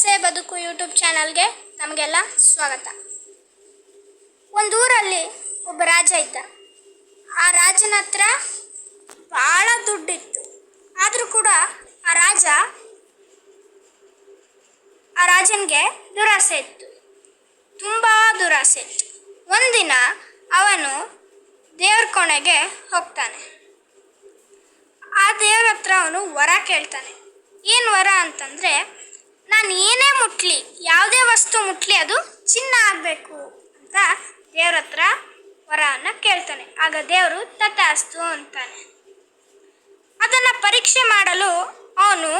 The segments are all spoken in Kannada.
ದುರಾಸೆ ಬದುಕು ಯೂಟ್ಯೂಬ್ ಚಾನಲ್ಗೆ ತಮಗೆಲ್ಲ ಸ್ವಾಗತ. ಒಂದು ಊರಲ್ಲಿ ಒಬ್ಬ ರಾಜ ಇದ್ದ. ಆ ರಾಜನ ಹತ್ರ ಭಾಳ ದುಡ್ಡಿತ್ತು. ಆದರೂ ಕೂಡ ಆ ರಾಜನಿಗೆ ದುರಾಸೆ ಇತ್ತು, ತುಂಬ ದುರಾಸೆ ಇತ್ತು. ಒಂದಿನ ಅವನು ದೇವ್ರ ಕೋಣೆಗೆ ಹೋಗ್ತಾನೆ. ಆ ದೇವ್ರ ಹತ್ರ ಅವನು ವರ ಕೇಳ್ತಾನೆ. ಏನು ವರ ಅಂತಂದರೆ, ನಾನು ಏನೇ ಮುಟ್ಲಿ, ಯಾವುದೇ ವಸ್ತು ಮುಟ್ಲಿ ಅದು ಚಿನ್ನ ಆಗಬೇಕು ಅಂತ ದೇವ್ರ ಹತ್ರ ವರವನ್ನು ಕೇಳ್ತಾನೆ. ಆಗ ದೇವರು ತಥಾಸ್ತು ಅಂತಾನೆ. ಅದನ್ನು ಪರೀಕ್ಷೆ ಮಾಡಲು ಅವನು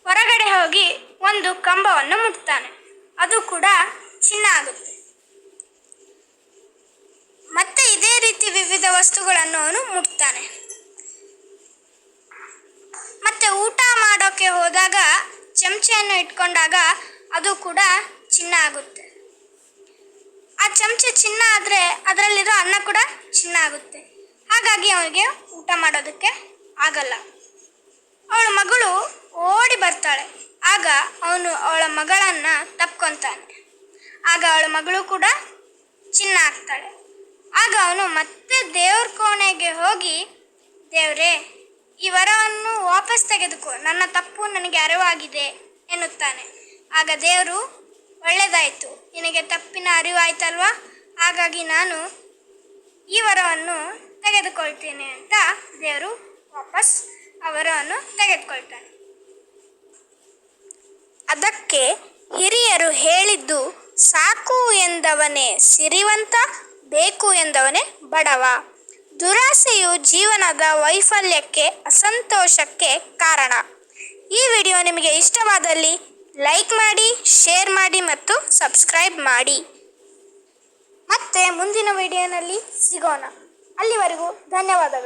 ಹೊರಗಡೆ ಹೋಗಿ ಒಂದು ಕಂಬವನ್ನು ಮುಟ್ತಾನೆ. ಅದು ಕೂಡ ಚಿನ್ನ ಆಗುತ್ತೆ. ಮತ್ತೆ ಇದೇ ರೀತಿ ವಿವಿಧ ವಸ್ತುಗಳನ್ನು ಅವನು ಮುಟ್ತಾನೆ. ಮತ್ತೆ ಊಟ ಮಾಡೋಕ್ಕೆ ಹೋದಾಗ ಚಮಚೆಯನ್ನು ಇಟ್ಕೊಂಡಾಗ ಅದು ಕೂಡ ಚಿನ್ನ ಆಗುತ್ತೆ. ಆ ಚಮಚೆ ಚಿನ್ನ ಆದರೆ ಅದರಲ್ಲಿರೋ ಅನ್ನ ಕೂಡ ಚಿನ್ನ ಆಗುತ್ತೆ. ಹಾಗಾಗಿ ಅವನಿಗೆ ಊಟ ಮಾಡೋದಕ್ಕೆ ಆಗಲ್ಲ. ಅವಳ ಮಗಳು ಓಡಿ ಬರ್ತಾಳೆ. ಆಗ ಅವನು ಅವಳ ಮಗಳನ್ನು ತಪ್ಕೊತಾನೆ. ಆಗ ಅವಳ ಮಗಳು ಕೂಡ ಚಿನ್ನ ಆಗ್ತಾಳೆ. ಆಗ ಅವನು ಮತ್ತೆ ದೇವ್ರ ಕೋಣೆಗೆ ಹೋಗಿ, ದೇವರೇ, ಈ ವರವನ್ನು ವಾಪಸ್ ತೆಗೆದುಕೋ, ನನ್ನ ತಪ್ಪು ನನಗೆ ಅರಿವಾಗಿದೆ ಎನ್ನುತ್ತಾನೆ. ಆಗ ದೇವರು, ಒಳ್ಳೆಯದಾಯಿತು, ನಿನಗೆ ತಪ್ಪಿನ ಅರಿವಾಯ್ತಲ್ವಾ, ಹಾಗಾಗಿ ನಾನು ಈ ವರವನ್ನು ತೆಗೆದುಕೊಳ್ತೇನೆ ಅಂತ ದೇವರು ವಾಪಸ್ ಆ ವರವನ್ನು ತೆಗೆದುಕೊಳ್ತಾನೆ. ಅದಕ್ಕೆ ಹಿರಿಯರು ಹೇಳಿದ್ದು, ಸಾಕು ಎಂದವನೇ ಸಿರಿವಂತ, ಬೇಕು ಎಂದವನೇ ಬಡವ. ದುರಾಸೆಯು ಜೀವನದ ವೈಫಲ್ಯಕ್ಕೆ, ಅಸಂತೋಷಕ್ಕೆ ಕಾರಣ. ಈ ವಿಡಿಯೋ ನಿಮಗೆ ಇಷ್ಟವಾದಲ್ಲಿ ಲೈಕ್ ಮಾಡಿ, ಶೇರ್ ಮಾಡಿ ಮತ್ತು ಸಬ್ಸ್ಕ್ರೈಬ್ ಮಾಡಿ. ಮತ್ತೆ ಮುಂದಿನ ವಿಡಿಯೋನಲ್ಲಿ ಸಿಗೋಣ. ಅಲ್ಲಿವರೆಗೂ ಧನ್ಯವಾದಗಳು.